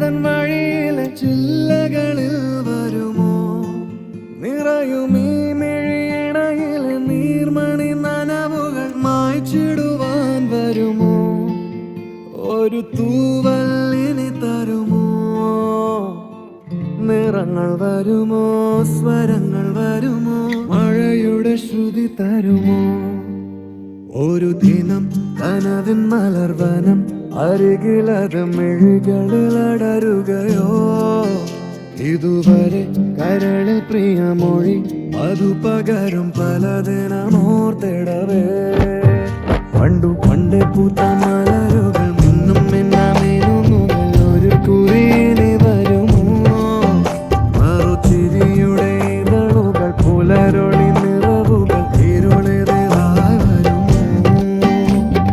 ഓർമ്മതൻ വഴിയിലെ ചില്ലകളിൽ വരുമോ? നിറയും ഈ മിഴിയിടയിലെ നീർമണി നനവുകൾ മായ്ച്ചിടുവാൻ വരുമോ? ഒരു തൂവലിനി തരുമോ? നിറങ്ങൾ വരുമോ? സ്വരങ്ങൾ വരുമോ? മഴയുടെ ശ്രുതി തരുമോ? ഒരു ദിനം കനവിൻ മലർവനം അരികിലത് മിഴികളിൽ അടരുകയോ? ഇതുവരെ കരളിൽ പ്രിയമൊഴി അതു പകരും പലതിനമോർത്തിടവേ. പണ്ടു പണ്ടേ പൂത്ത മലരുകൾ മിന്നും മിന്നാമിനുമുകൾ ഒരു കുറിയിനി വരുമോ? മറുചിരിയുടെ ഇതളുകൾ പുലരൊളി നിറവുകൾ ഇരുളിലായി വരുമോ?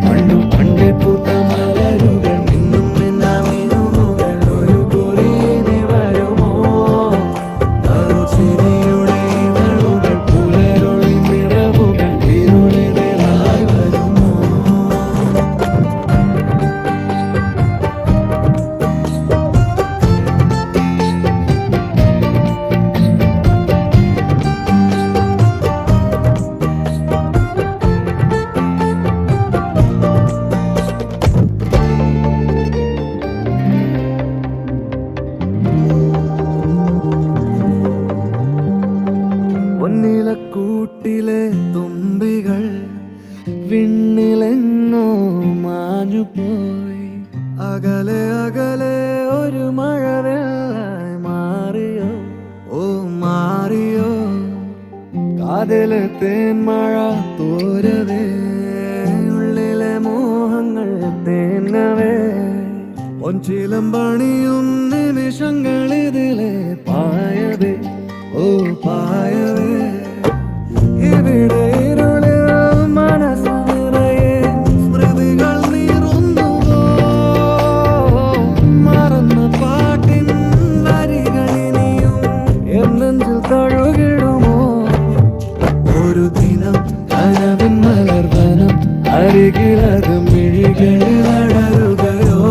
പണ്ടു പണ്ടേ പൂത്ത മലരുകൾ മിന്നും മിന്നാമിനുമുകൾ ഒരു കുറിയിനി വരുമോ? മറുചിരിയുടെ ഇതളുകൾ പുലരൊളി നിറവുകൾ ഇരുളിലായി വരുമോ? പൊന്നിലക്കൂട്ടിലെ തുമ്പികൾ വിണ്ണിലെങ്ങോ മാഞ്ഞുപോയി. അകലെ അകലെ ഒരു മഴവെള്ളായി മാറിയോ? ഓ മാറിയോ? കാതിലെ തേന്മഴ തോരവേ, ഉള്ളിലെ മോഹങ്ങൾ തേങ്ങവേ. പൊൻചിലം പണിയും നിമിഷങ്ങളിതിലെ പായവേ, ഓ പായവേ. ഇവിടെ ഇരുളിൽ മനസ്സ് നിറയെ സ്മൃതികൾ നീറുന്നുവോ? മറന്ന പാട്ടിൻ വരികളിനിയും എന്നെഞ്ചിൽ തഴുകിടുമോ? ഒരു ദിനം കനവിൻ മലർവനം അരികിലത് മിഴികളിൽ അടരുകയോ?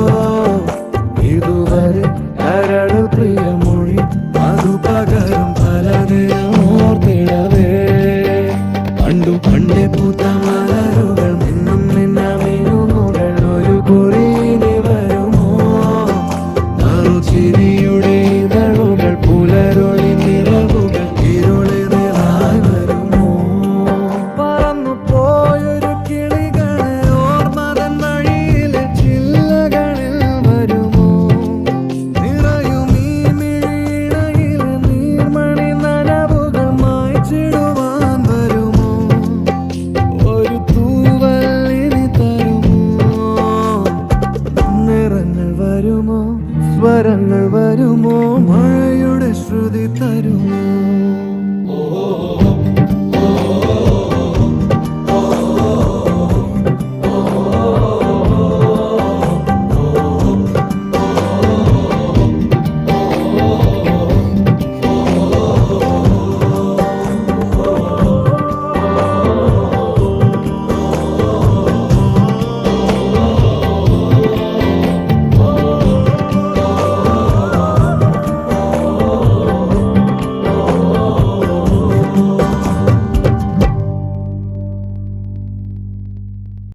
ഇതുവരെ കരളിൽ പ്രിയമൊഴി അതു പകരും പലതിനമോർത്തിടവേ. പണ്ടു പണ്ടേ പൂത്ത മലരുകൾ മിന്നും മിന്നാമിനുമുകൾ ഒരു കുറിയിനി വരുമോ? മറുചിരിയുടെ ഇതളുകൾ പുലരൊളി നിറവുകൾ ഇരുളിലായി വരുമോ? പറന്നു പോയൊരു കിളികളെ ഓർമ്മതൻ വഴിയിലെ ചില്ലകളിൽ വരുമോ? നിറയും ഈ മിഴിയിടയിലെ നീർമണി നനവുകൾ മായ്ച്ചിടുവാൻ വരുമോ? ഒരു തൂവലിനി തരുമോ? നിറങ്ങൾ വരുമോ? സ്വരങ്ങൾ വരുമോ? മഴയുടെ ശ്രുതി തരുമോ?